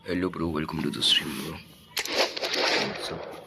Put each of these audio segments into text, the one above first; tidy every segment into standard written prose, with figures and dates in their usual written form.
Hello bro, welcome to the stream bro. What's up?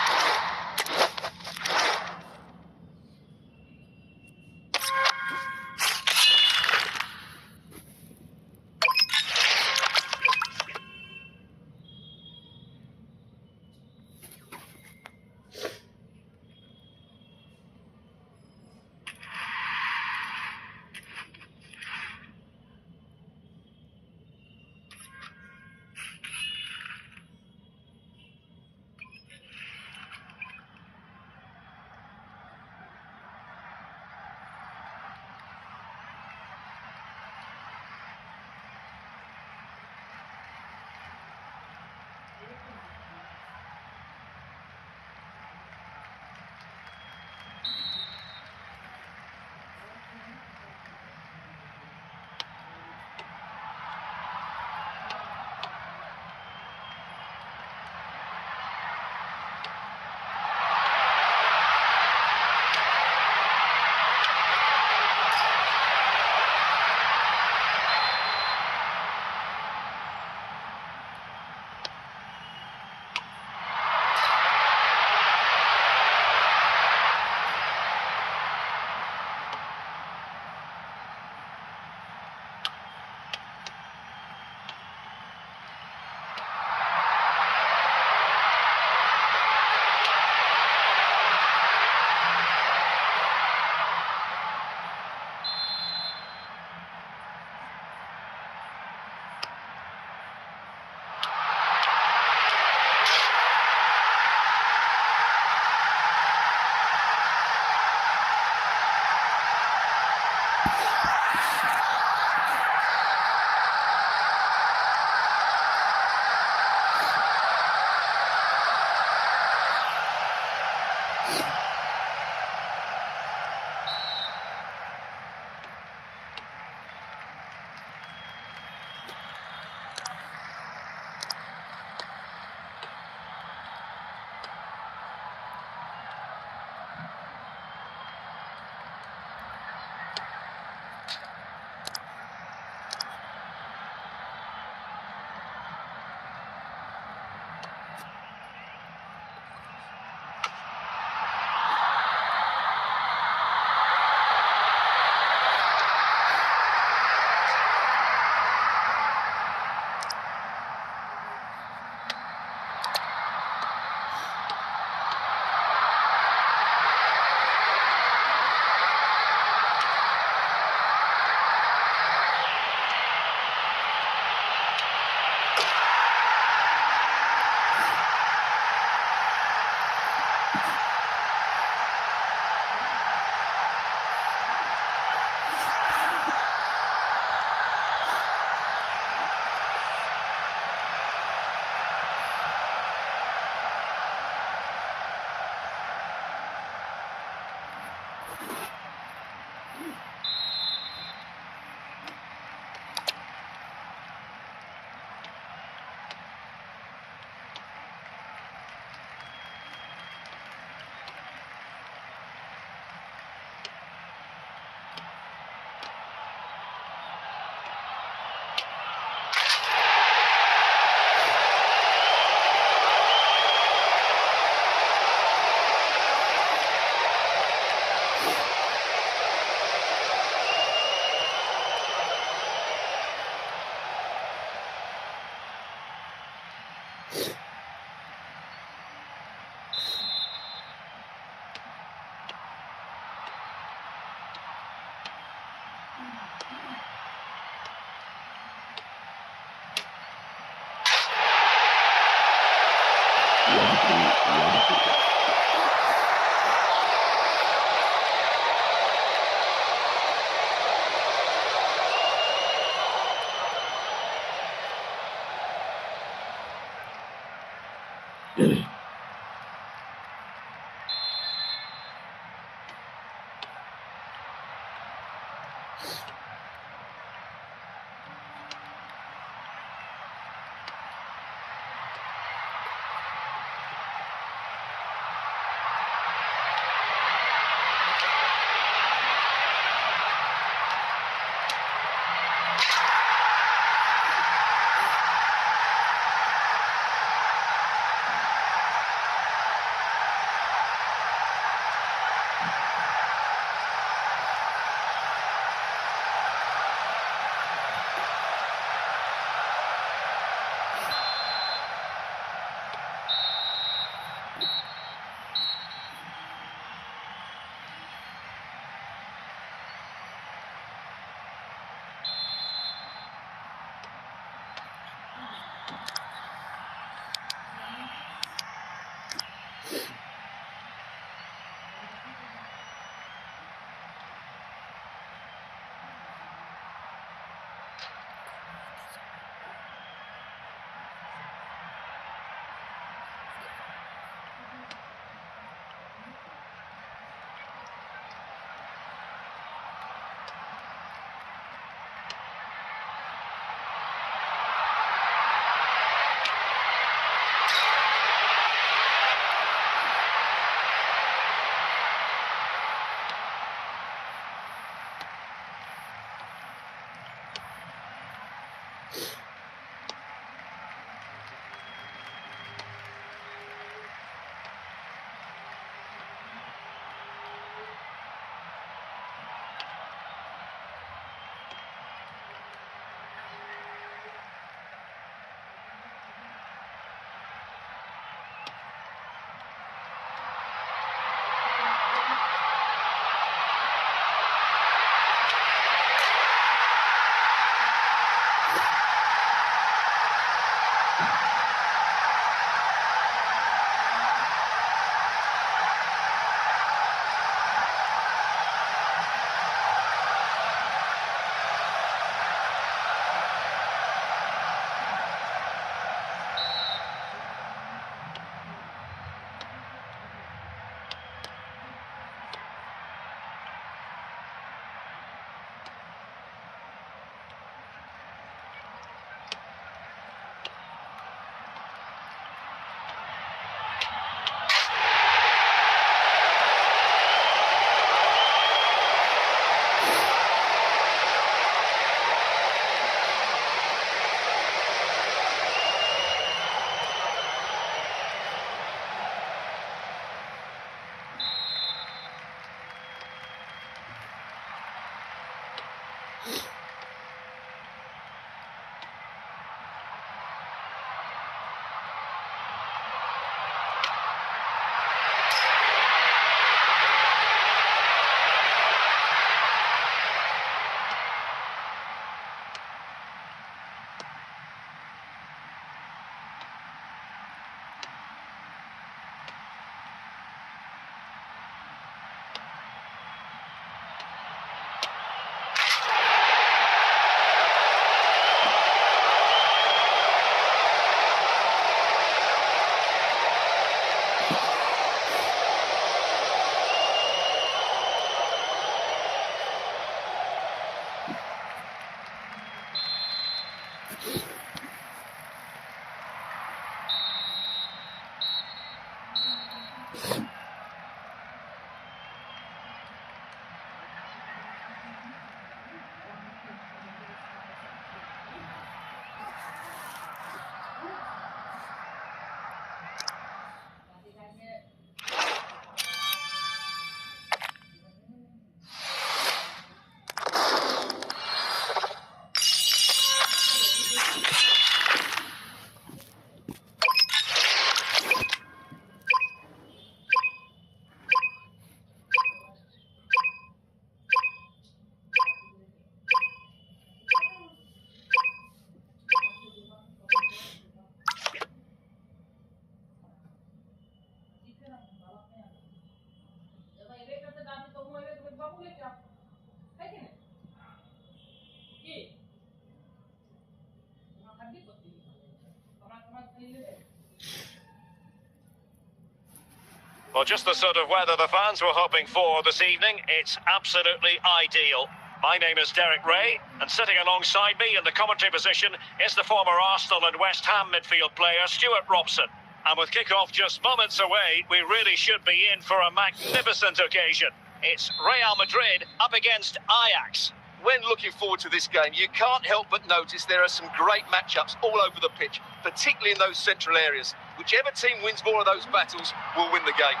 Well, just the sort of weather the fans were hoping for this evening. It's absolutely ideal. My name is Derek Ray, and sitting alongside me in the commentary position is the former Arsenal and West Ham midfield player, Stuart Robson. And with kick-off just moments away, we really should be in for a magnificent occasion. It's Real Madrid up against Ajax. When looking forward to this game, you can't help but notice there are some great matchups all over the pitch, particularly in those central areas. Whichever team wins more of those battles will win the game.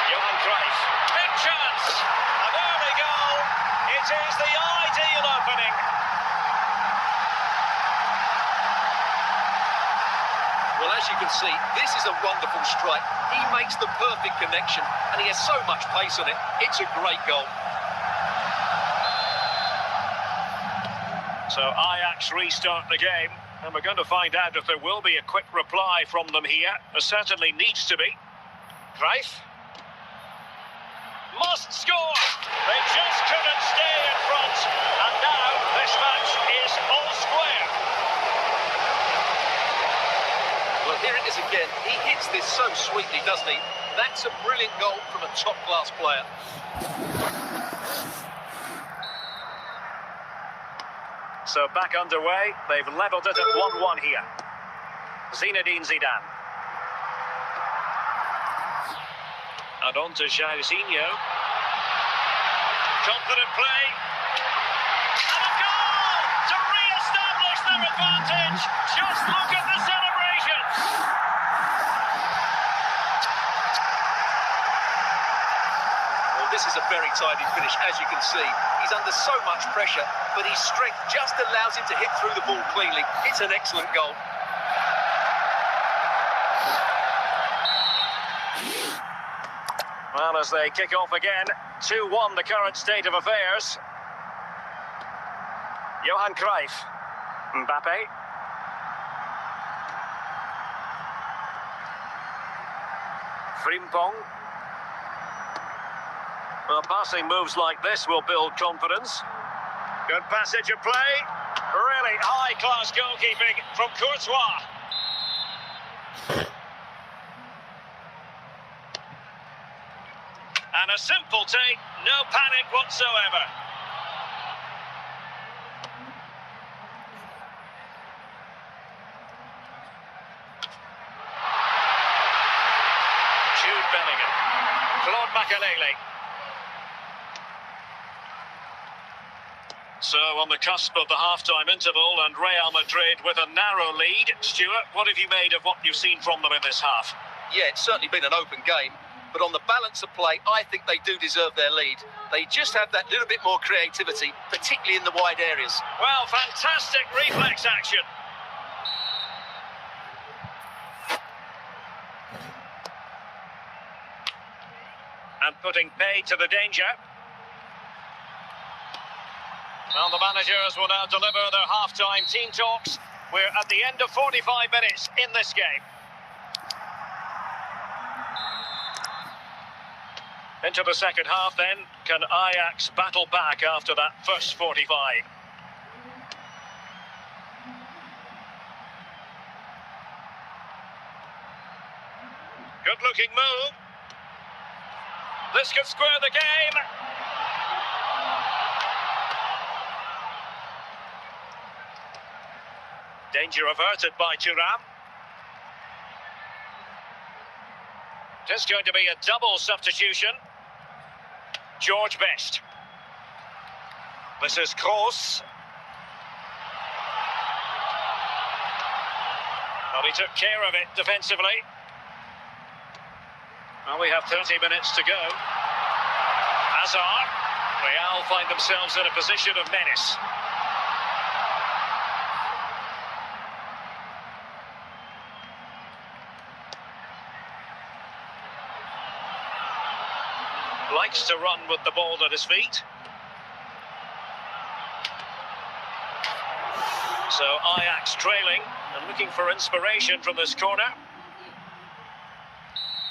Johan Cruyff, big chance, an early goal. It is the ideal opening. Well, as you can see, this is a wonderful strike. He makes the perfect connection, and he has so much pace on it. It's a great goal. So Ajax restart the game, and we're going to find out if there will be a quick reply from them here. There certainly needs to be. Cruyff must score. They just couldn't stay in front, and now this match is all square. Well, here it is again. He hits this so sweetly, doesn't he? That's a brilliant goal from a top-class player. So back underway. They've levelled it at 1-1 here. Zinedine Zidane. And on to Jairzinho. Confident play. And a goal to re-establish their advantage. Just look at the celebrations. Well, this is a very tidy finish, as you can see. He's under so much pressure, but his strength just allows him to hit through the ball cleanly. It's an excellent goal. Well, as they kick off again, 2-1 the current state of affairs. Johan Cruyff. Mbappe. Frimpong. Well, passing moves like this will build confidence. Good passage of play. Really high-class goalkeeping from Courtois. And a simple take, no panic whatsoever. Jude Bellingham. Claude Makelele. So on the cusp of the half-time interval, and Real Madrid with a narrow lead. Stuart, what have you made of what you've seen from them in this half? Yeah, it's certainly been an open game, but on the balance of play, I think they do deserve their lead. They just have that little bit more creativity, particularly in the wide areas. Well, fantastic reflex action. And putting pay to the danger. Well, the managers will now deliver their half-time team talks. We're at the end of 45 minutes in this game. Into the second half then. Can Ajax battle back after that first 45? Good-looking move. This could square the game. Danger averted by Thuram. Just going to be a double substitution. George Best. This is Kroos. Well, he took care of it defensively. Well, we have 30 minutes to go. Hazard. Real find themselves in a position of menace. Likes to run with the ball at his feet. So Ajax trailing and looking for inspiration from this corner.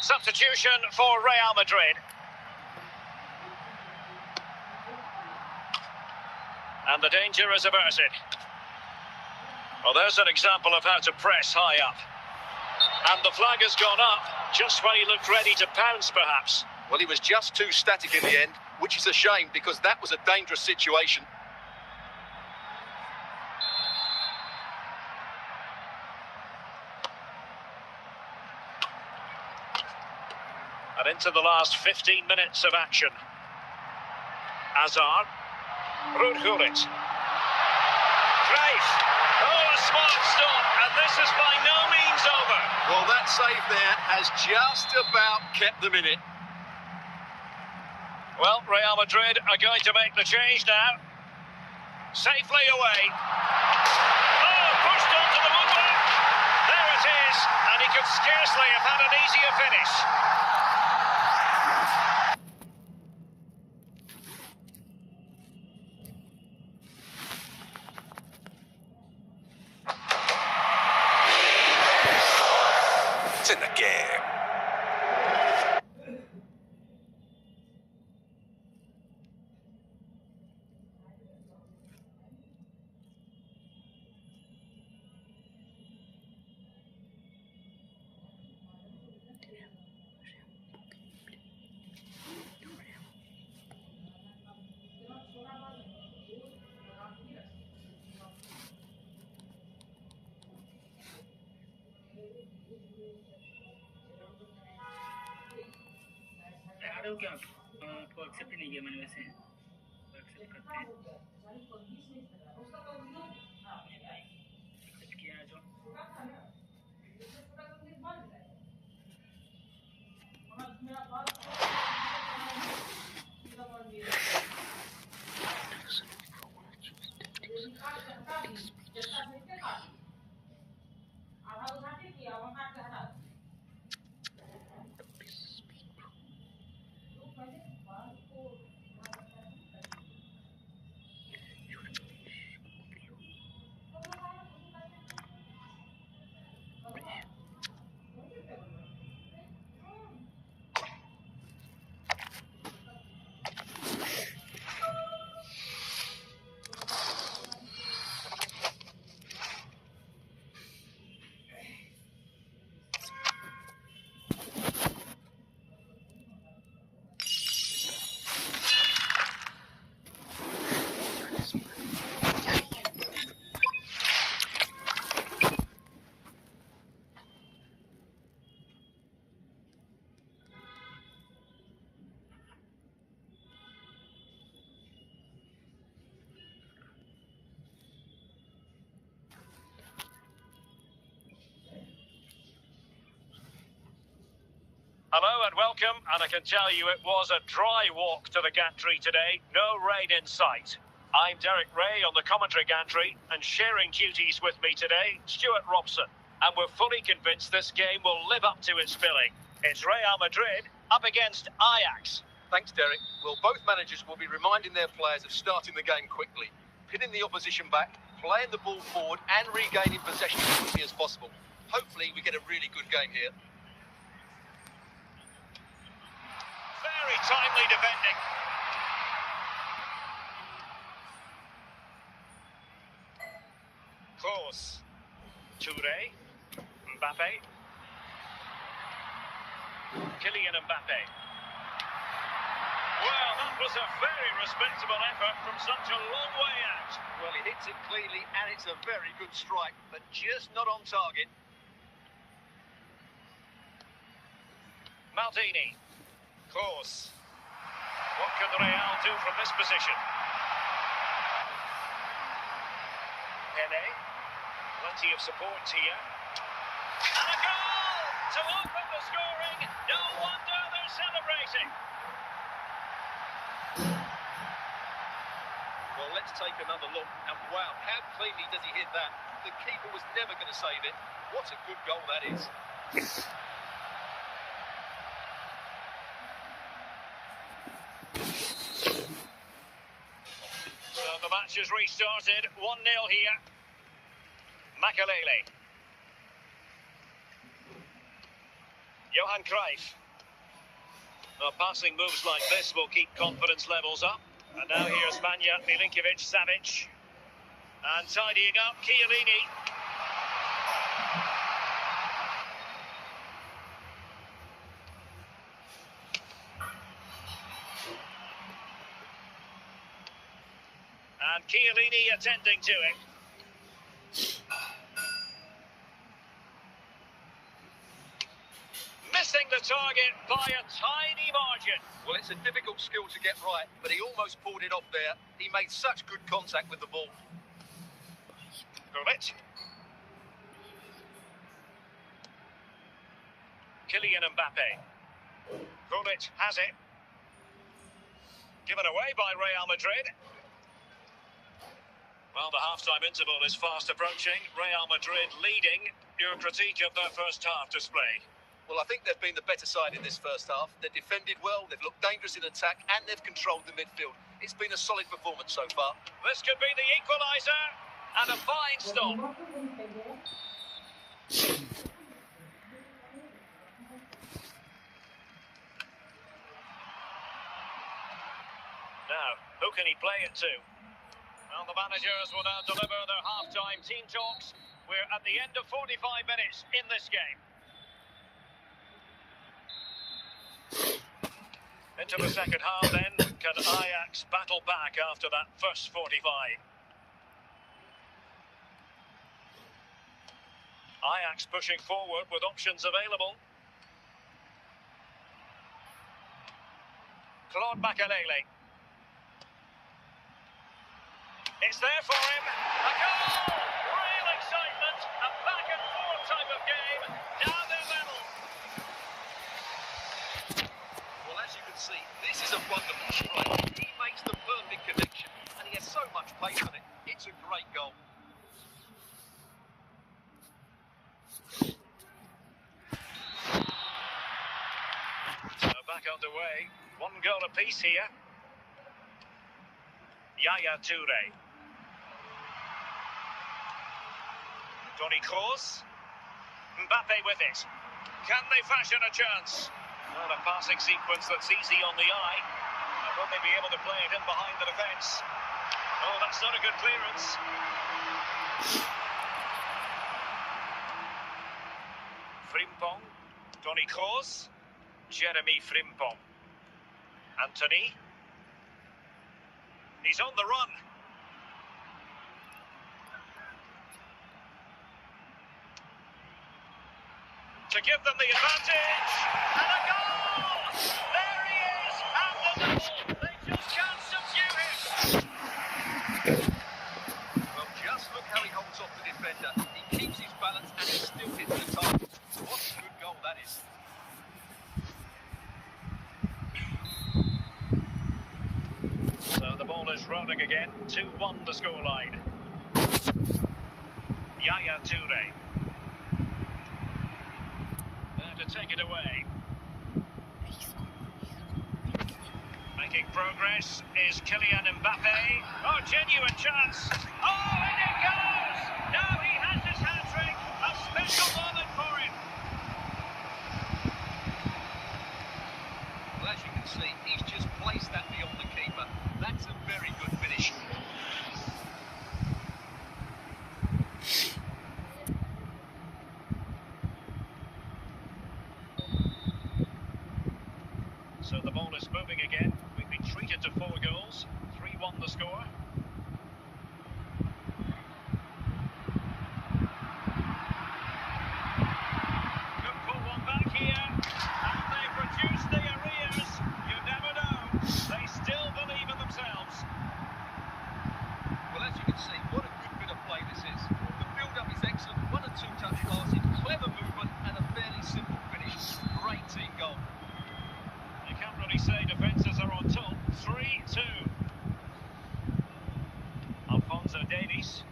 Substitution for Real Madrid. And the danger is averted. Well, there's an example of how to press high up. And the flag has gone up, just when he looked ready to pounce, perhaps. Well, he was just too static in the end, which is a shame because that was a dangerous situation. And into the last 15 minutes of action. Hazard. Rudhurit. Cruyff. Oh, a smart stop, and this is by no means over. Well, that save there has just about kept them in it. Well, Real Madrid are going to make the change now. Safely away. Oh, pushed onto the woodwork. There it is, and he could scarcely have had an easier finish. It's in the game. आड़ो क्या आपको accept ही नहीं किया मैंने वैसे accept करते हैं accept किया है जो Hello and welcome, and I can tell you it was a dry walk to the gantry today, no rain in sight. I'm Derek Ray on the commentary gantry, and sharing duties with me today, Stuart Robson. And we're fully convinced this game will live up to its billing. It's Real Madrid up against Ajax. Thanks, Derek. Well, both managers will be reminding their players of starting the game quickly, pinning the opposition back, playing the ball forward and regaining possession as quickly as possible. Hopefully we get a really good game here. Very timely defending. Kroos. Toure. Mbappe. Kylian Mbappe. Well, that was a very respectable effort from such a long way out. Well, he hits it cleanly and it's a very good strike, but just not on target. Maldini. Kroos. What can Real do from this position? Pele. Plenty of support here. And a goal to open the scoring. No wonder they're celebrating. Well, let's take another look. And wow, how cleanly does he hit that? The keeper was never going to save it. What a good goal that is. So the match has restarted. 1-0 here. Makalele. Johan Cruyff. Well, passing moves like this will keep confidence levels up. And now here's Vanya Milinkovic-Savic. And tidying up, Chiellini. And Chiellini attending to it. Missing the target by a tiny margin. Well, it's a difficult skill to get right, but he almost pulled it off there. He made such good contact with the ball. Gullit. Kylian Mbappe. Gullit has it. Given away by Real Madrid. Well, the half-time interval is fast approaching. Real Madrid leading. Your critique of their first half display? Well, I think they've been the better side in this first half. They've defended well, they've looked dangerous in attack, and they've controlled the midfield. It's been a solid performance so far. This could be the equaliser, and a fine stop. Now, who can he play it to? Well, the managers will now deliver their half-time team talks. We're at the end of 45 minutes in this game. Into the second half then, can Ajax battle back after that first 45? Ajax pushing forward with options available. Claude Makelele. It's there for him. A goal! Real excitement. A back and forth type of game. Now they're level. Well, as you can see, this is a wonderful strike. He makes the perfect connection, and he has so much pace on it. It's a great goal. So back underway. One goal apiece here. Yaya Toure. Toni Kroos. Mbappe with it. Can they fashion a chance? Well, a passing sequence that's easy on the eye. Will they be able to play it in behind the defence? Oh, that's not a good clearance. Frimpong. Toni Kroos. Jeremy Frimpong. Anthony. He's on the run. To give them the advantage. And a goal! There he is! And the double! They just can't subdue him! Well, just look how he holds off the defender. He keeps his balance and he still hits the target. What a good goal that is. So the ball is rolling again. 2-1 the scoreline. Yaya Toure. There to take it away. Making progress is Kylian Mbappe. Oh, genuine chance. Oh, and it goes! Now he has his hat-trick. A special moment for him. Well, as you can see, he's just placed that beyond the keeper. That's a very good finish. So the ball is moving again. We've been treated to 4 goals. 3-1 the score. Could pull one back here. And they've reduced the arrears. You never know. They still believe in themselves. Well, as you can see, what a good bit of play this is. The build-up is excellent. 1 or 2 touch passes, clever movement, and a fairly simple finish. Great team goal. You can't really say defences are on top. 3-2. Alphonso Davies.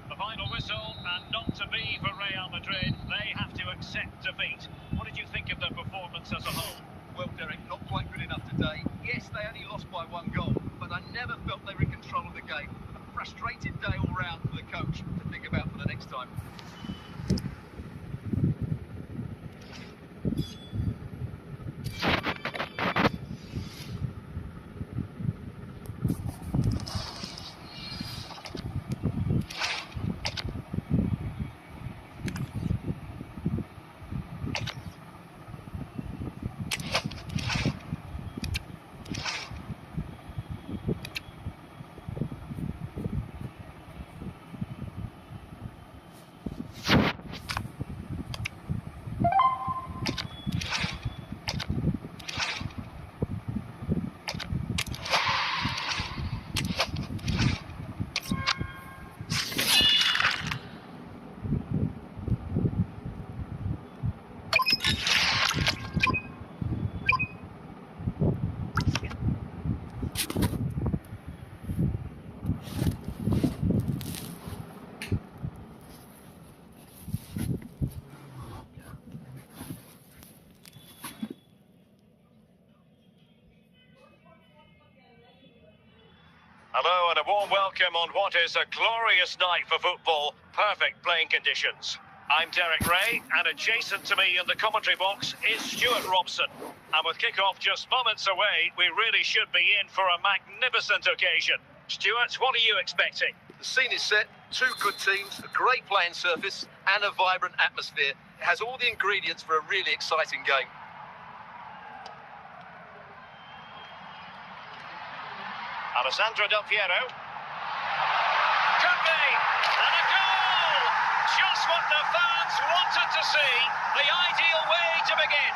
The final whistle, and not to be for Real Madrid. They have to accept defeat. What did you think of their performance as a whole? Well, Derek, not quite good enough today. Yes, they only lost by 1 goal, but I never felt they were in control of the game. A frustrated day all round for the coach to think about for the next time. Hello and a warm welcome on what is a glorious night for football. Perfect playing conditions. I'm Derek Ray, and adjacent to me in the commentary box is Stuart Robson. And with kick-off just moments away, we really should be in for a magnificent occasion. Stuart, what are you expecting? The scene is set, two good teams, a great playing surface and a vibrant atmosphere. It has all the ingredients for a really exciting game. Alessandro Del Piero. Could be! And a goal! Just what the fans wanted to see. The ideal way to begin.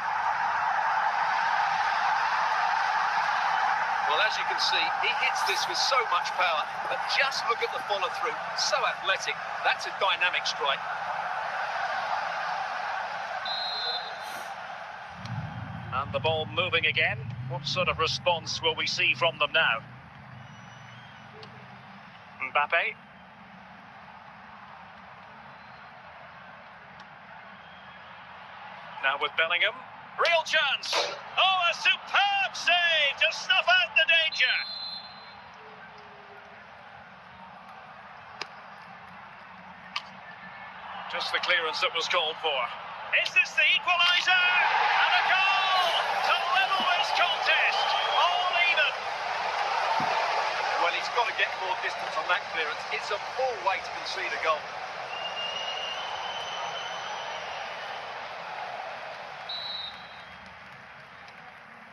Well, as you can see, he hits this with so much power, but just look at the follow-through. So athletic. That's a dynamic strike. And the ball moving again. What sort of response will we see from them now? Mbappe. Now with Bellingham. Real chance. Oh, a superb save to snuff out the danger. Just the clearance that was called for. Is this the equaliser? And a goal to level this contest. All even. Well, he's got to get more distance on that clearance. It's a poor way to concede a goal.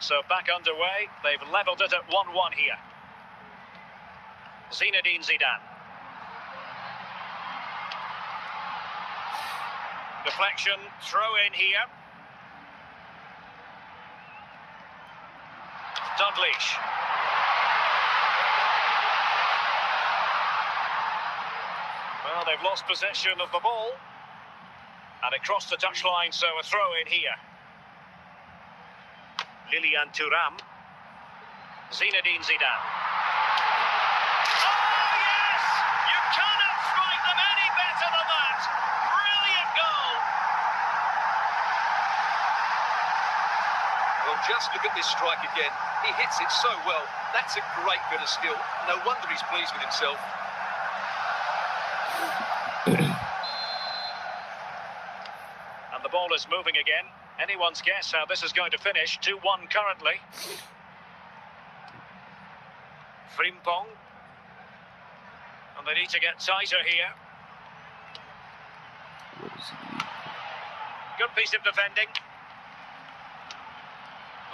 So back underway, they've levelled it at 1-1 here. Zinedine Zidane. Deflection, throw in here. Dalglish. Well, they've lost possession of the ball. And it crossed the touchline, so a throw in here. Lilian Thuram. Zinedine Zidane. Oh, yes! You cannot strike them any better than that. Brilliant goal. Well, just look at this strike again. He hits it so well. That's a great bit of skill. No wonder he's pleased with himself. And the ball is moving again. Anyone's guess how this is going to finish. 2-1 currently. Frimpong. And they need to get tighter here. What is it? Good piece of defending.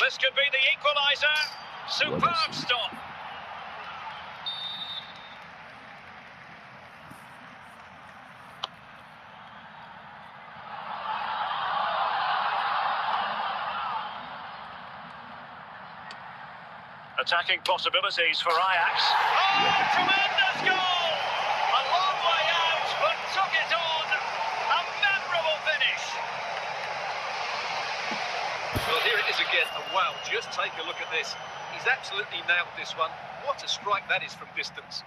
This could be the equaliser. Superb stop. Attacking possibilities for Ajax. Oh, tremendous goal! A long way out, but took it on. A memorable finish. Well, here it is again. And wow, just take a look at this. He's absolutely nailed this one. What a strike that is from distance.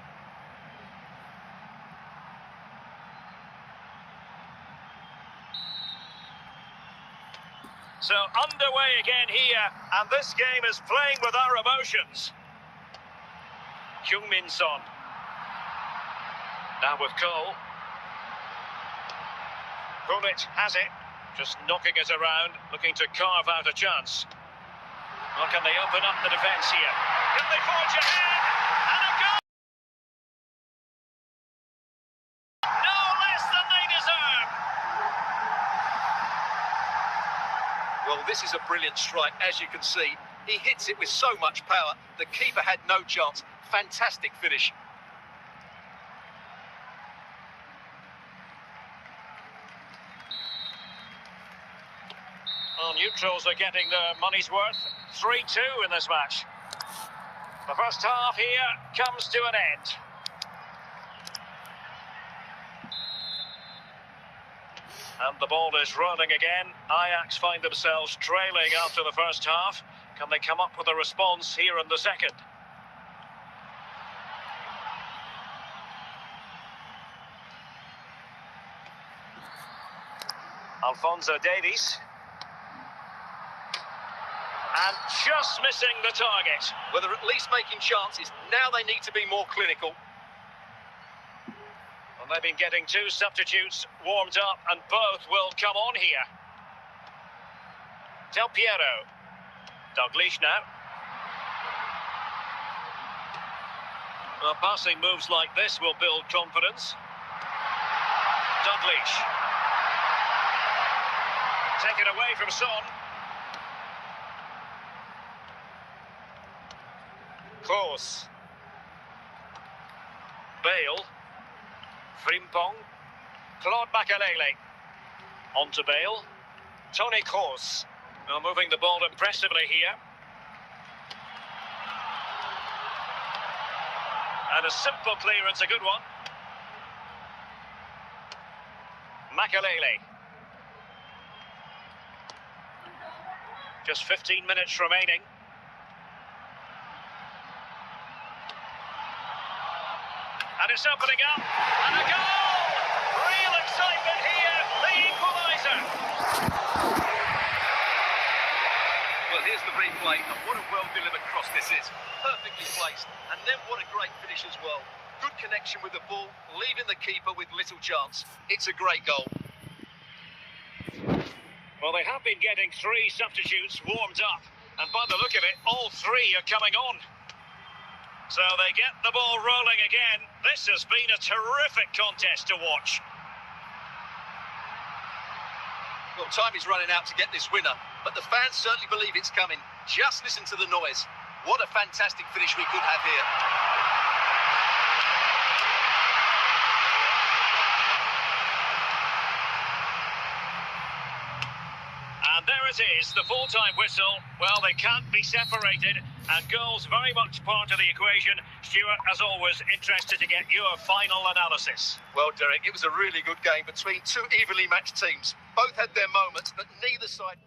So underway again here, and this game is playing with our emotions. Heung-min Son. Now with Cole. Gullit has it, just knocking it around, looking to carve out a chance. Or can they open up the defence here? Can they forge ahead? And a goal! No less than they deserve! Well, this is a brilliant strike, as you can see. He hits it with so much power. The keeper had no chance. Fantastic finish. Well, neutrals are getting their money's worth. 3-2 in this match. The first half here comes to an end. And the ball is rolling again. Ajax find themselves trailing after the first half. Can they come up with a response here in the second? Alphonso Davies. And just missing the target. Well, they're at least making chances. Now they need to be more clinical. Well, they've been getting two substitutes warmed up, and both will come on here. Del Piero. Dalglish now. Well, passing moves like this will build confidence. Dalglish. Taken away from Son. Kroos. Bale. Frimpong. Claude Makelele. On to Bale. Toni Kroos. Now moving the ball impressively here. And a simple clearance, a good one. Makelele. Just 15 minutes remaining. And it's opening up. And a goal! Real excitement here. The equaliser. Well, here's the replay, and what a well-delivered cross this is. Perfectly placed, and then what a great finish as well. Good connection with the ball, leaving the keeper with little chance. It's a great goal. Well, they have been getting three substitutes warmed up, and by the look of it, all three are coming on. So they get the ball rolling again. This has been a terrific contest to watch. Well, time is running out to get this winner, but the fans certainly believe it's coming. Just listen to the noise. What a fantastic finish we could have here. And there it is, the full-time whistle. Well, they can't be separated, and goals very much part of the equation. Stuart, as always, interested to get your final analysis. Well, Derek, it was a really good game between two evenly matched teams. Both had their moments, but neither side...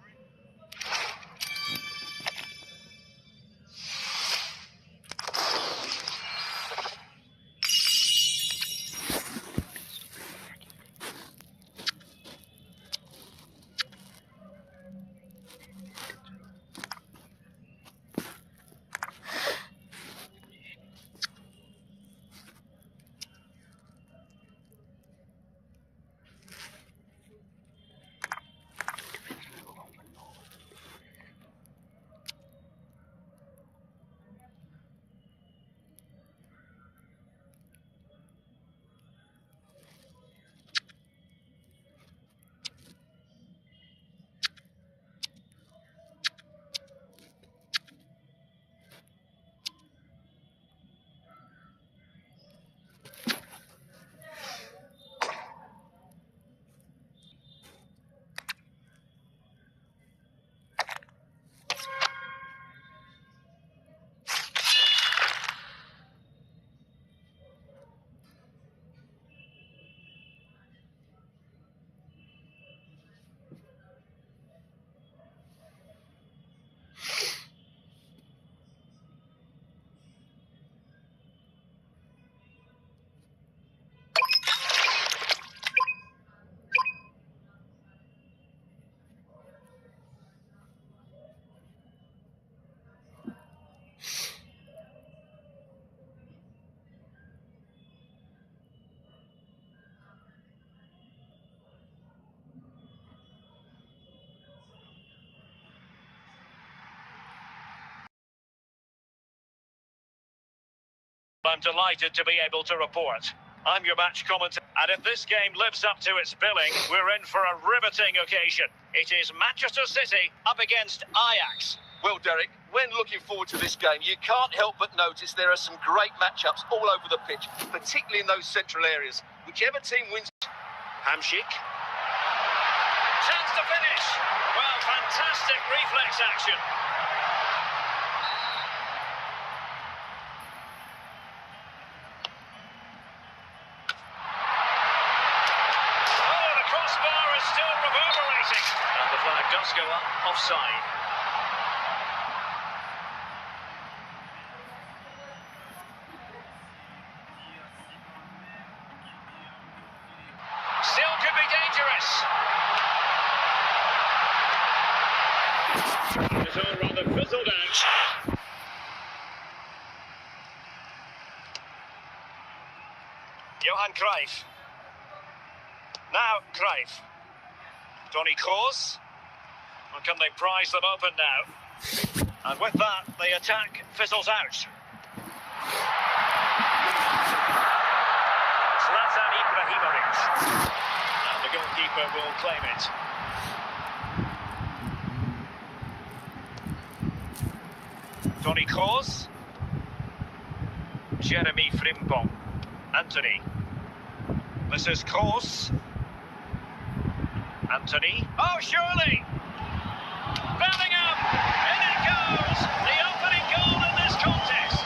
I'm delighted to be able to report. I'm your match commentator, and if this game lives up to its billing, we're in for a riveting occasion. It is Manchester City up against Ajax. Well, Derek, when looking forward to this game, you can't help but notice there are some great matchups all over the pitch, particularly in those central areas. Whichever team wins... Hamsik. Chance to finish. Well, fantastic reflex action. Still reverberating. And the flag does go up, offside. Still could be dangerous. It's all rather fizzled out. Johan Cruyff. Now Cruyff. Toni Kroos. Or can they prise them open now? And with that, the attack fizzles out. Zlatan Ibrahimovic. And the goalkeeper will claim it. Toni Kroos. Jeremy Frimpong. Anthony. This is Kroos. Anthony. Oh, surely! Bellingham! In it goes! The opening goal in this contest!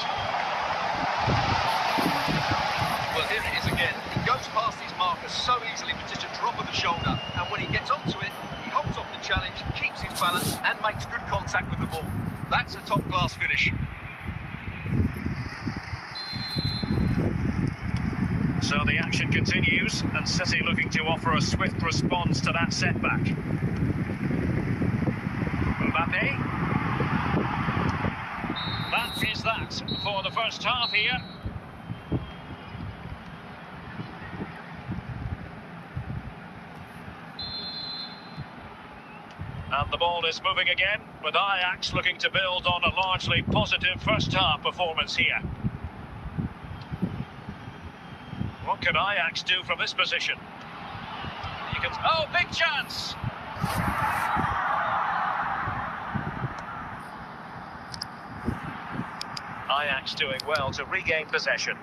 Well, here it is again. He goes past his marker so easily with just a drop of the shoulder. And when he gets onto it, he holds off the challenge, keeps his balance, and makes good contact with the ball. That's a top-class finish. So the action continues, and City looking to offer a swift response to that setback. Mbappe. That is that for the first half here. And the ball is moving again, with Ajax looking to build on a largely positive first half performance here. What can Ajax do from this position? You can... Oh, big chance! Ajax doing well to regain possession.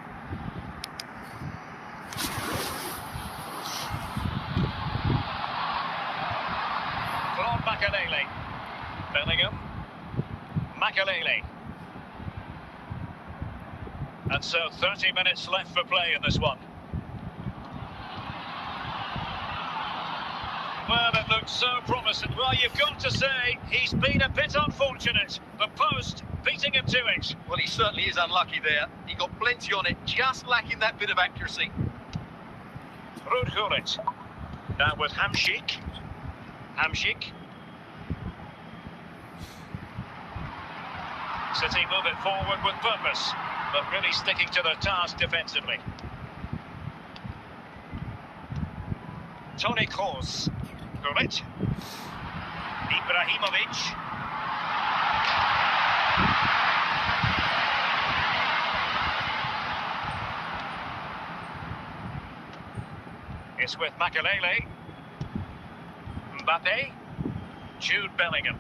Claude Makelele. Bellingham. Makelele. And so 30 minutes left for play in this one. Well, it looked so promising. Well, you've got to say, he's been a bit unfortunate. The post beating him to it. Well, he certainly is unlucky there. He got plenty on it, just lacking that bit of accuracy. Ruud Gullit. Now with Hamšík. Hamšík. City move it forward with purpose, but really sticking to their task defensively. Toni Kroos. Gullit. Ibrahimovic. It's with Makelele. Mbappe. Jude Bellingham.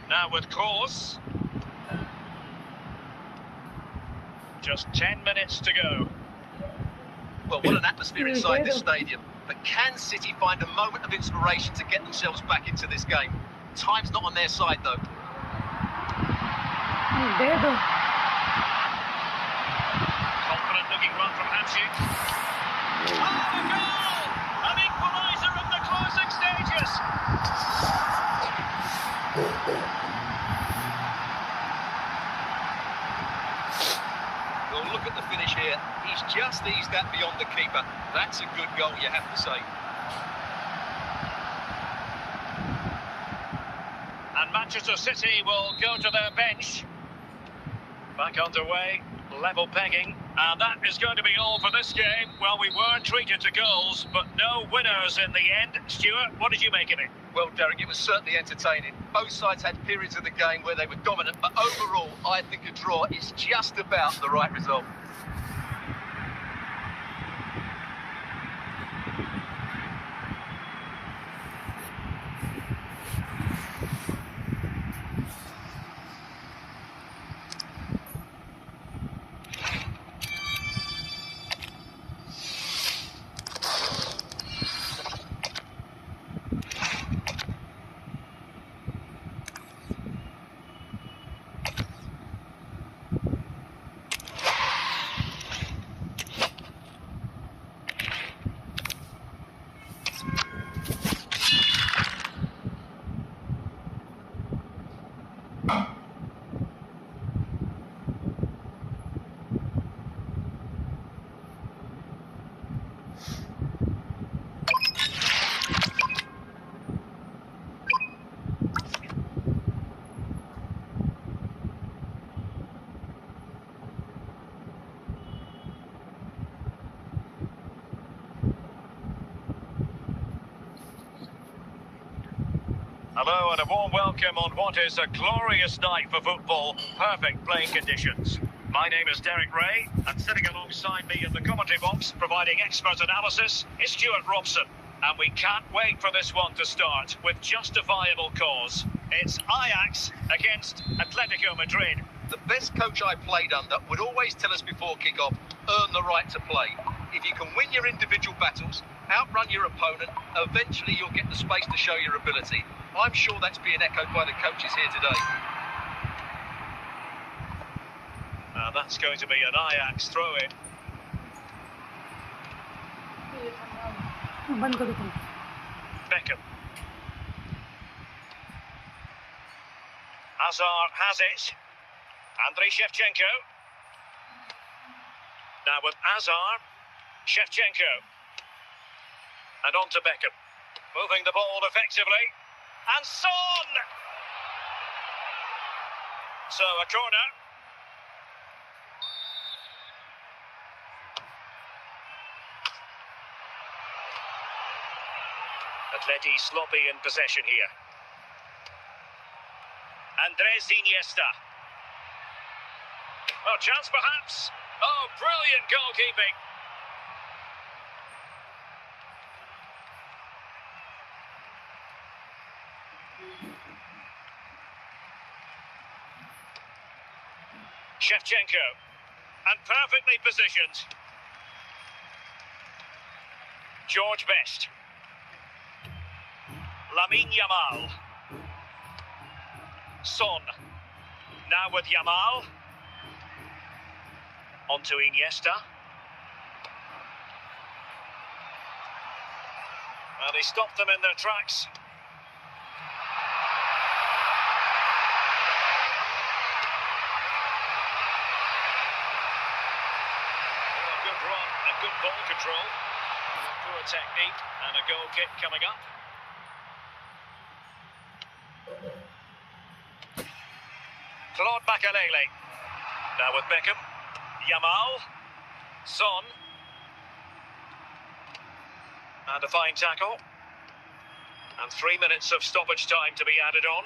Now with Kroos. Just 10 minutes to go. Well, what an atmosphere inside this stadium. But can City find a moment of inspiration to get themselves back into this game? Time's not on their side, though. Confident looking run from Hamšík. Oh, a goal! An equaliser in the closing stages. Well, look at the finish here. He's just eased that beyond the keeper. That's a good goal, you have to say. And Manchester City will go to their bench. Back underway, level pegging. And that is going to be all for this game. Well, we were treated to goals, but no winners in the end. Stuart, what did you make of it? Well, Derek, it was certainly entertaining. Both sides had periods of the game where they were dominant, but overall, I think a draw is just about the right result. Hello and a warm welcome on what is a glorious night for football. Perfect playing conditions. My name is Derek Ray, and sitting alongside me in the commentary box, providing expert analysis, is Stuart Robson. And we can't wait for this one to start with justifiable cause. It's Ajax against Atletico Madrid. The best coach I played under would always tell us before kick-off, earn the right to play. If you can win your individual battles, outrun your opponent, eventually you'll get the space to show your ability. I'm sure that's being echoed by the coaches here today. That's going to be an Ajax throw-in. बंद करो तुम Beckham. Hazard has it. Andriy Shevchenko. Now with Hazard, Shevchenko. And on to Beckham. Moving the ball effectively. And Son! So a corner. Atleti sloppy in possession here. Andres Iniesta. Oh, chance perhaps. Oh, brilliant goalkeeping. Shevchenko. And perfectly positioned. George Best. Lamine Yamal. Son. Now with Yamal. On to Iniesta. Well, they stopped them in their tracks. Well, a good run and good ball control. Poor technique and a goal kick coming up. Claude Makelele. Now with Beckham. Yamal. Son. And a fine tackle. And 3 minutes of stoppage time to be added on.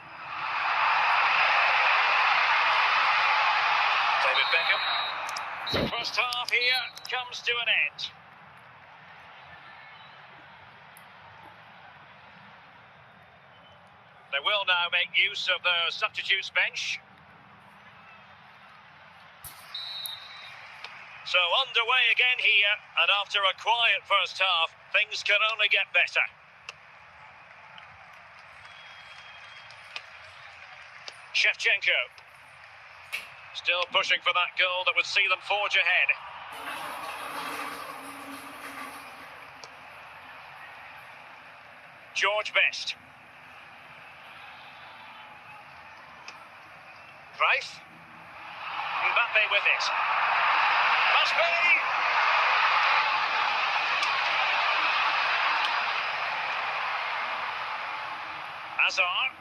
David Beckham. First half here comes to an end. They will now make use of their substitutes bench. So underway again here, and after a quiet first half, things can only get better. Shevchenko. Still pushing for that goal that would see them forge ahead. George Best. Greif. Mbappe with it. Must be! Hazard.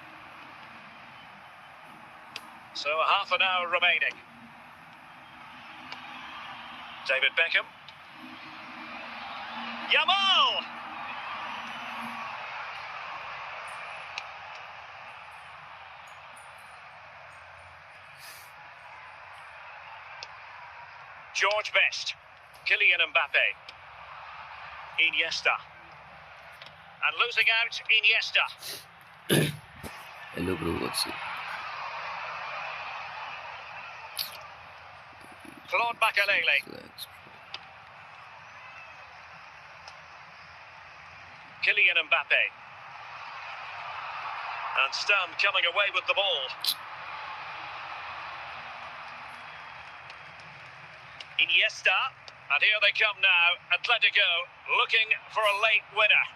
So half an hour remaining. David Beckham. Yamal! George Best. Kylian Mbappe. Iniesta. And losing out, Iniesta. Hello, bro. What's up? Claude Makelele. Relax, Kylian Mbappe. And Stam coming away with the ball. Iniesta. And here they come now. Atletico looking for a late winner.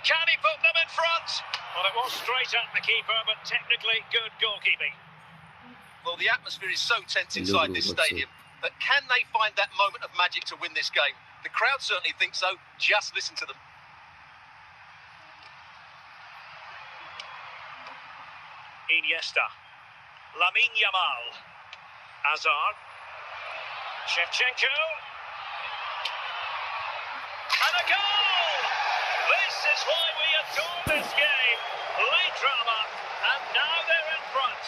Can he put them in front? Well, it was straight at the keeper, but technically good goalkeeping. Well, the atmosphere is so tense inside this stadium, but can they find that moment of magic to win this game? The crowd certainly think so. Just listen to them. Iniesta. Lamine Yamal. Hazard. Shevchenko. And a goal! This is why we adore this game. Late drama, and now they're in front.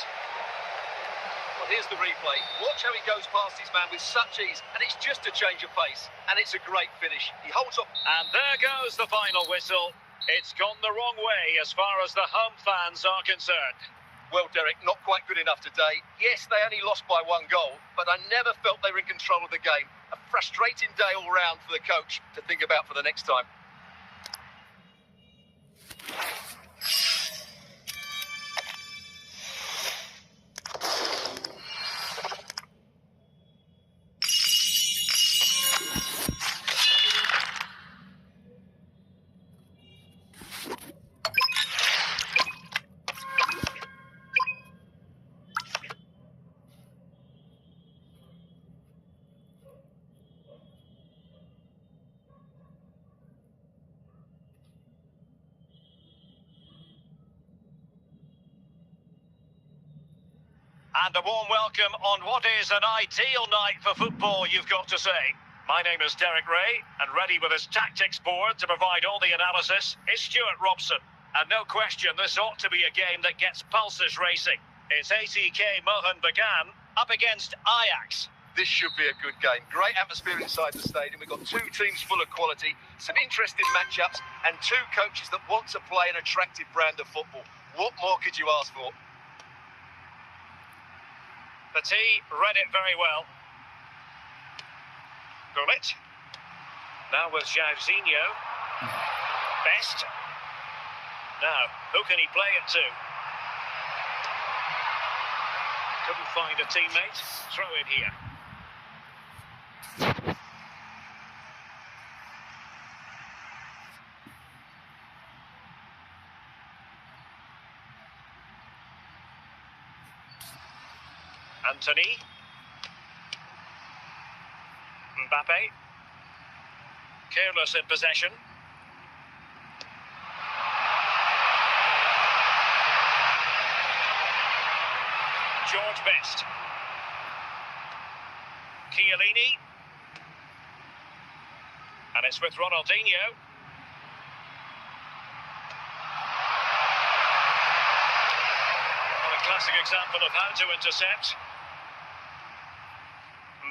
Well, here's the replay. Watch how he goes past his man with such ease, and it's just a change of pace. And it's a great finish. He holds up. And there goes the final whistle. It's gone the wrong way as far as the home fans are concerned. Well, Derek, not quite good enough today. Yes, they only lost by 1 goal, but I never felt they were in control of the game. A frustrating day all round for the coach to think about for the next time. And a warm welcome on what is an ideal night for football, you've got to say. My name is Derek Ray, and ready with his tactics board to provide all the analysis is Stuart Robson. And no question, this ought to be a game that gets pulses racing. It's ATK Mohun Bagan up against Ajax. This should be a good game. Great atmosphere inside the stadium. We've got 2 teams full of quality, some interesting matchups, and 2 coaches that want to play an attractive brand of football. What more could you ask for? Petit read it very well. Gullit. Now with Jairzinho. Best. Now, who can he play it to? Couldn't find a teammate. Throw it here. Anthony. Mbappe. Careless in possession. George Best. Chiellini. And it's with Ronaldinho. Well, a classic example of how to intercept.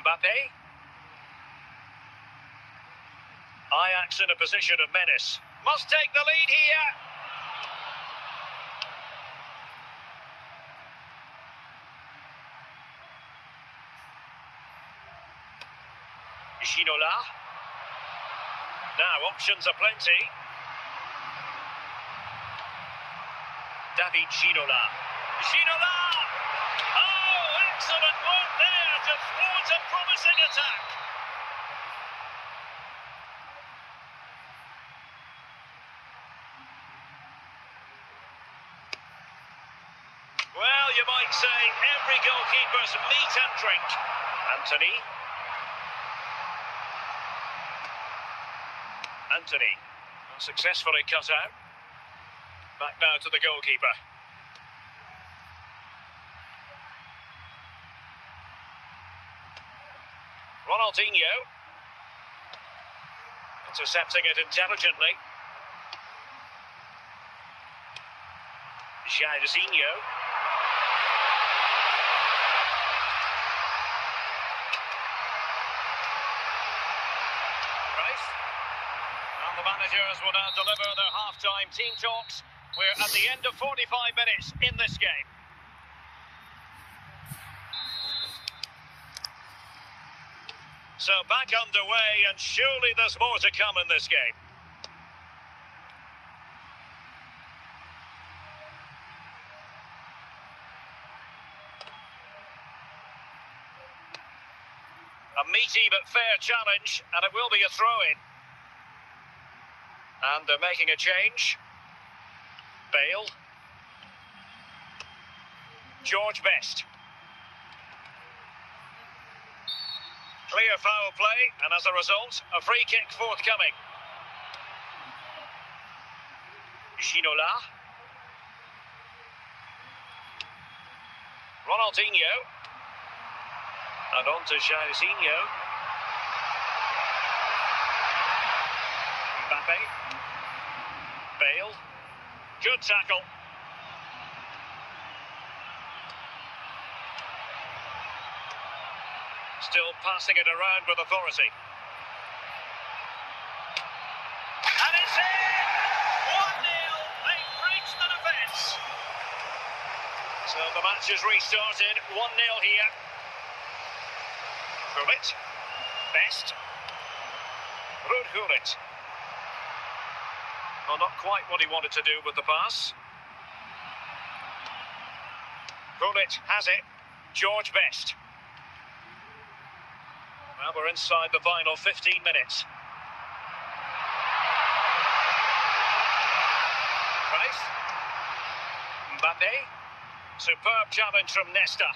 Mbappe. Ajax in a position of menace. Must take the lead here. Ginola. Now options are plenty. David Ginola. Ginola! Oh, excellent work there to thwart a promising attack. Well, you might say every goalkeeper's meat and drink. Anthony. Anthony, successfully cut out. Back now to the goalkeeper. Ronaldinho. Intercepting it intelligently. Jairzinho. And the managers will now deliver their half-time team talks. We're at the end of 45 minutes in this game. So back underway, and surely there's more to come in this game. A meaty but fair challenge, and it will be a throw-in. And they're making a change. Bale. George Best. Clear foul play, and as a result, a free kick forthcoming. Ginola. Ronaldinho. And on to Jairzinho. Mbappe. Bale. Good tackle. Still passing it around with authority. And it's in! 1-0. They've breached the defence. So the match has restarted. 1-0 here. Gullit. Best. Gullit. Well, not quite what he wanted to do with the pass. Gullit has it. George Best. Well, we're inside the final 15 minutes. Right. Mbappe. Superb challenge from Nesta.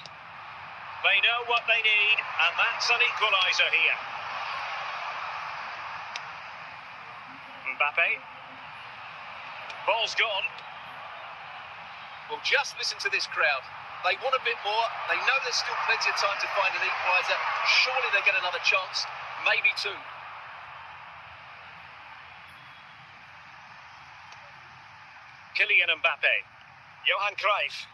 They know what they need, and that's an equaliser here. Mbappe. Ball's gone. Well, just listen to this crowd. They want a bit more. They know there's still plenty of time to find an equaliser. Surely they get another chance, maybe two. Kylian Mbappe. Johan Cruyff.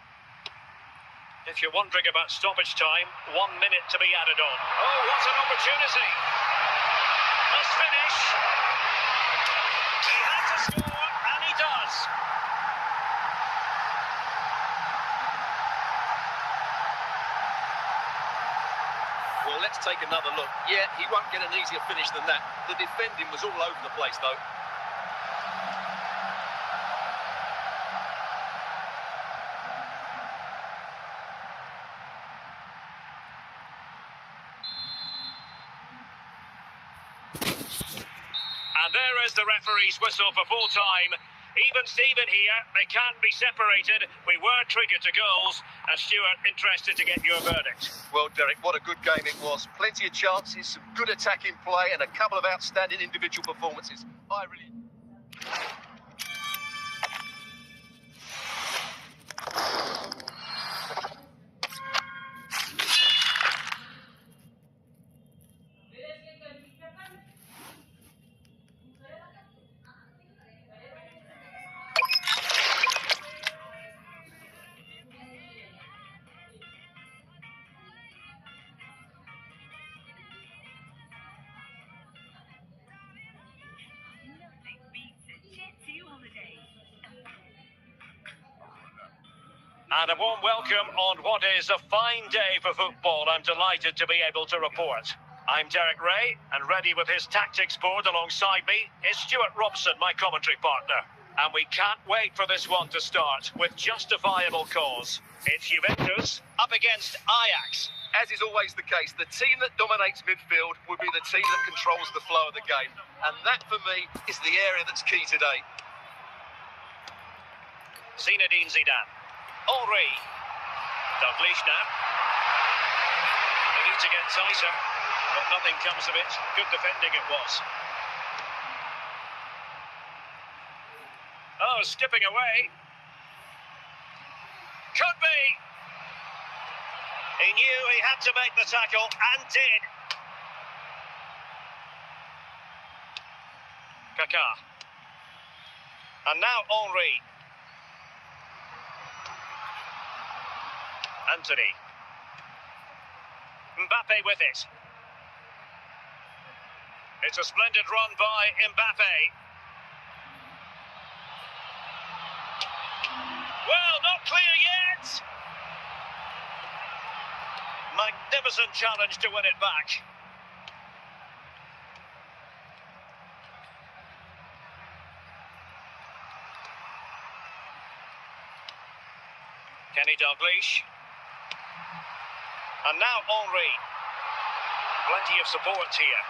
If you're wondering about stoppage time, 1 minute to be added on. Oh, what an opportunity. Must finish. He had to score, and he does. Well, let's take another look. Yeah, he won't get an easier finish than that. The defending was all over the place, though. And there is the referee's whistle for full time. Even Steven here, they can't be separated. We were triggered to goals. And Stuart, interested to get your verdict. Well, Derek, what a good game it was. Plenty of chances, some good attacking play, and a couple of outstanding individual performances. I really... And a warm welcome on what is a fine day for football. I'm delighted to be able to report. I'm Derek Ray, and ready with his tactics board alongside me is Stuart Robson, my commentary partner. And we can't wait for this one to start with justifiable cause. It's Juventus up against Ajax. As is always the case, the team that dominates midfield will be the team that controls the flow of the game. And that, for me, is the area that's key today. Zinedine Zidane. Henry. Dalglish now. They need to get tighter, but nothing comes of it. Good defending it was. Oh, skipping away. Could be. He knew he had to make the tackle, and did. Kaká. And now Henry. Anthony. Mbappe with it. It's a splendid run by Mbappe. Well, not clear yet. Magnificent challenge to win it back. Kenny Dalglish. And now Henry. Plenty of support here.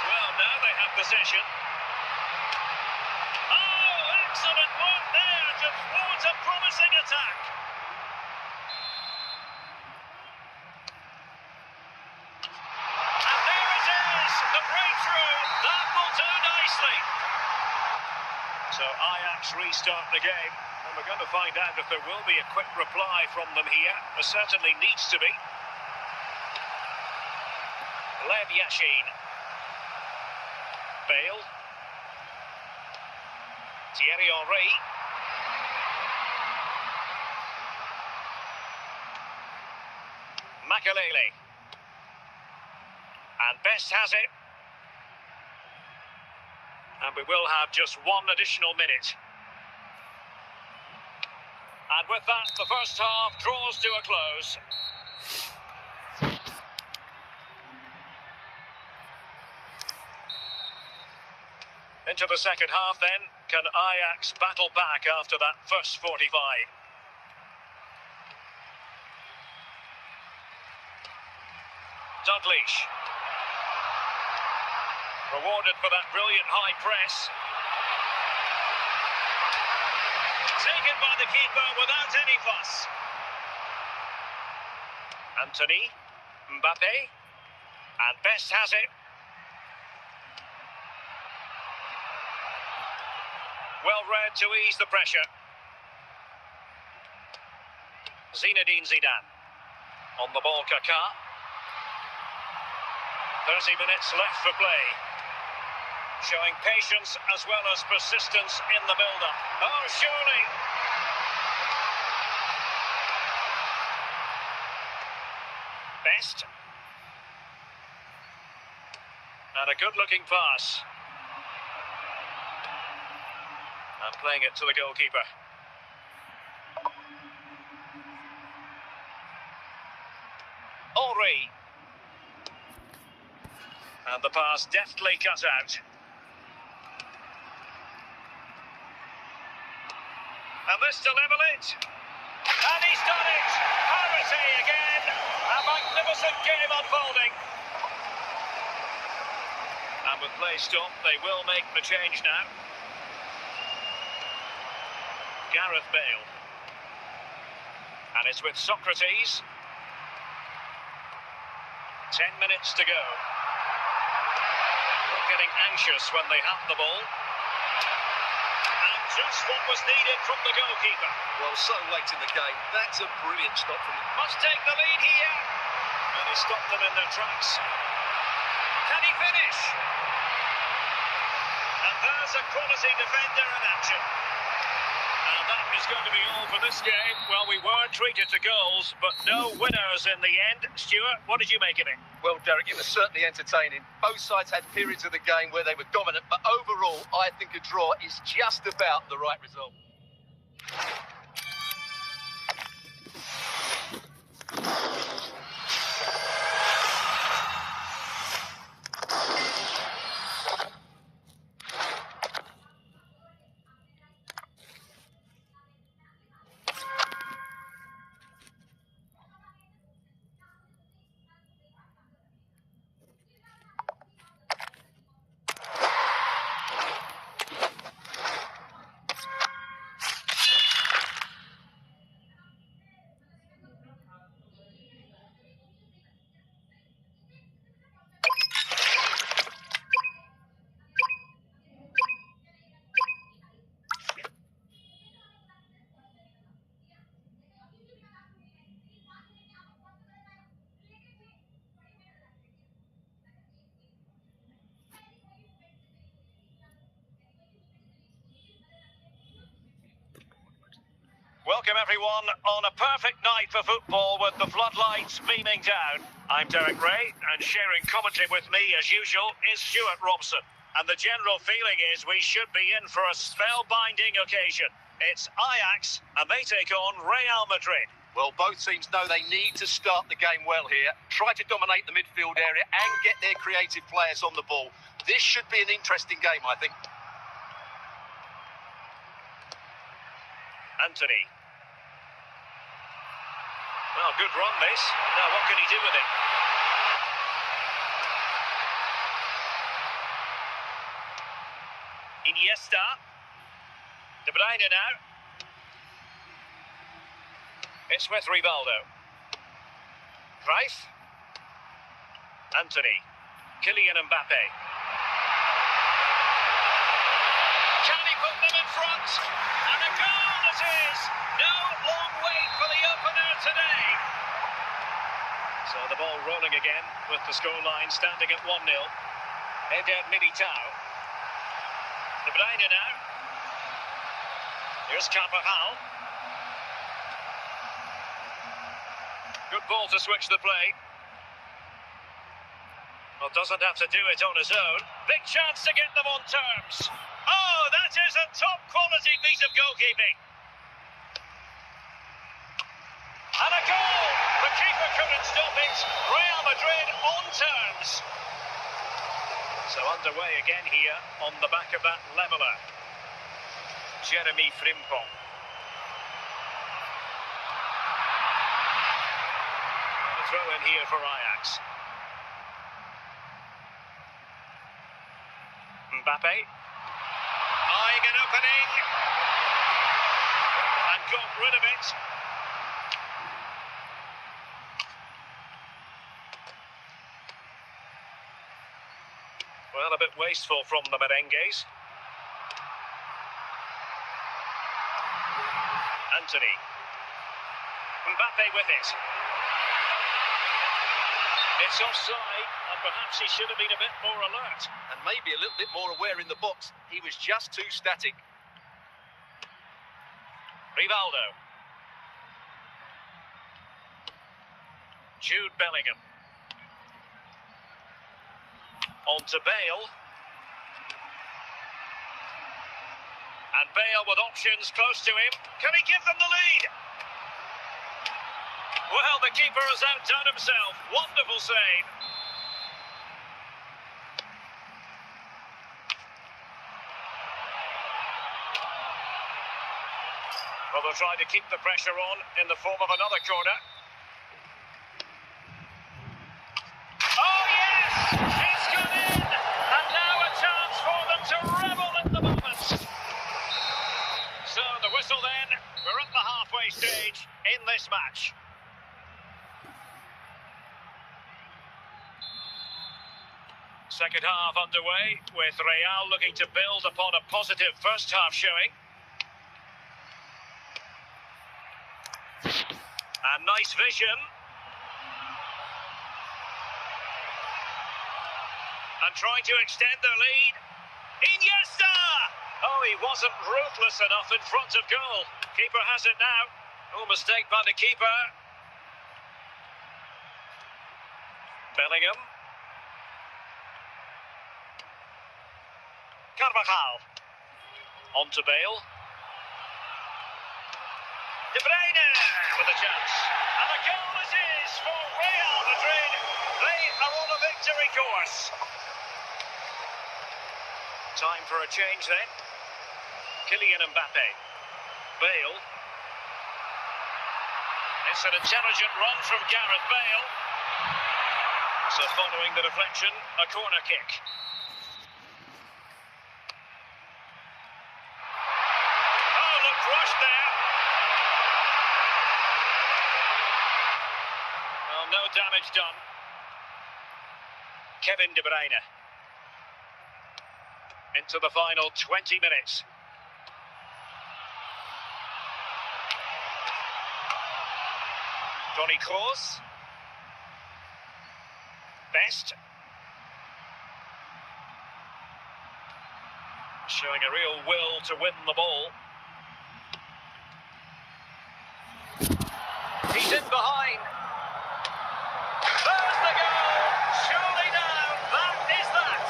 Well, now they have possession. Oh, excellent work there to thwart a promising attack. And there it is, the breakthrough. That will do nicely. So Ajax restart the game. And we're going to find out if there will be a quick reply from them here. There certainly needs to be. Lev Yashin. Bale. Thierry Henry. Makelele. And Best has it. And we will have just one additional minute. And with that, the first half draws to a close. Into the second half then. Can Ajax battle back after that first 45? Dalglish. Rewarded for that brilliant high press. Taken by the keeper without any fuss. Anthony. Mbappe. And Best has it. Well read to ease the pressure. Zinedine Zidane. On the ball, Kaká. 30 minutes left for play. Showing patience as well as persistence in the build-up. Oh, surely. Best. And a good-looking pass. And playing it to the goalkeeper. Henry. And the pass deftly cut out. And this to level it. And he's done it! Parity again! A magnificent game unfolding. And with play stopped, they will make the change now. Gareth Bale. And it's with Socrates. 10 minutes to go. Getting anxious when they have the ball. And just what was needed from the goalkeeper. Well, so late in the game. That's a brilliant stop from him. Must take the lead here. And he stopped them in their tracks. Can he finish? And there's a quality defender in action. And that is going to be all for this game. Well, we were treated to goals, but no winners in the end. Stuart, what did you make of it? Well, Derek, it was certainly entertaining. Both sides had periods of the game where they were dominant, but overall, I think a draw is just about the right result. Welcome everyone on a perfect night for football with the floodlights beaming down. I'm Derek Ray, and sharing commentary with me as usual is Stuart Robson. And the general feeling is we should be in for a spellbinding occasion. It's Ajax and they take on Real Madrid. Well, both teams know they need to start the game well here, try to dominate the midfield area and get their creative players on the ball. This should be an interesting game, I think. Anthony. Well, good run this. Now what can he do with it? Iniesta. De Bruyne now. It's with Rivaldo. Cruyff. Anthony. Kylian Mbappe. Can he put them in front? And a goal it is! No long wait for the opener today. So the ball rolling again with the scoreline standing at 1-0. Eder Militao. Bruyne now. Here's Carvajal. Good ball to switch the play. Well, doesn't have to do it on his own. Big chance to get them on terms. Oh, that is a top quality piece of goalkeeping. And a goal! The keeper couldn't stop it. Real Madrid on terms. So underway again here on the back of that leveller. Jeremy Frimpong. The throw in here for Ajax. Mbappe. Eyeing an opening. And got rid of it. Well, a bit wasteful from the merengues. Anthony. Mbappe with it. It's offside, and perhaps he should have been a bit more alert. And maybe a little bit more aware in the box. He was just too static. Rivaldo. Jude Bellingham. On to Bale. And Bale with options close to him. Can he give them the lead? Well, the keeper has outdone himself. Wonderful save. Well, they'll try to keep the pressure on in the form of another corner. Oh, yes! It's gone in! And now a chance for them to revel in the moment. So the whistle then. We're at the halfway stage in this match. Second half underway, with Real looking to build upon a positive first half showing. And nice vision. And trying to extend their lead. Iniesta! Oh, he wasn't ruthless enough in front of goal. Keeper has it now. Oh, mistake by the keeper. Bellingham. Carvajal. On to Bale. De Bruyne with a chance. And a goal it is for Real Madrid. They are on a victory course. Time for a change then. Kylian Mbappe. Bale. It's an intelligent run from Gareth Bale. So following the deflection, a corner kick. Oh, look, rushed there. Well, no damage done. Kevin De Bruyne. Into the final 20 minutes. Toni Kroos. Best. Showing a real will to win the ball. He's in behind. There's the goal! Surely now, that is that!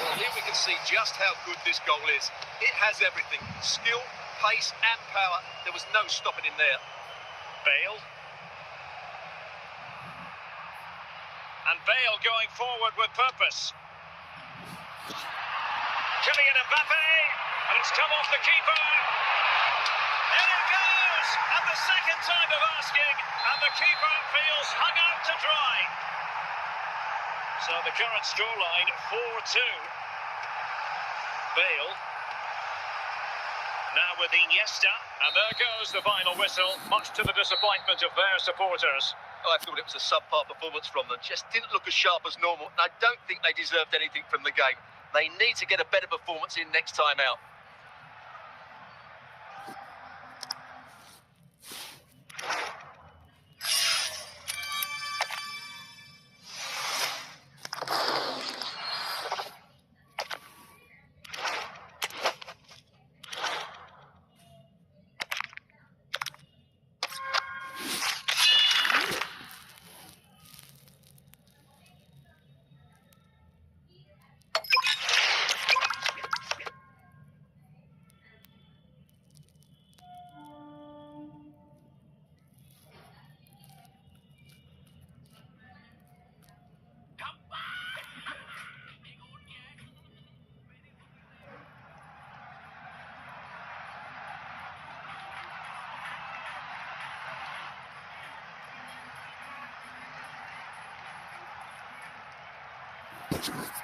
Well, here we can see just how good this goal is. It has everything. Skill, pace and power. There was no stopping him there. Bale. And Bale going forward with purpose. Kylian Mbappe. And it's come off the keeper. In it goes! And the second time of asking. And the keeper feels hung out to dry. So the current scoreline 4-2. Bale. Now with Iniesta, and there goes the final whistle, much to the disappointment of their supporters. I thought it was a subpar performance from them. Just didn't look as sharp as normal. And I don't think they deserved anything from the game. They need to get a better performance in next time out. you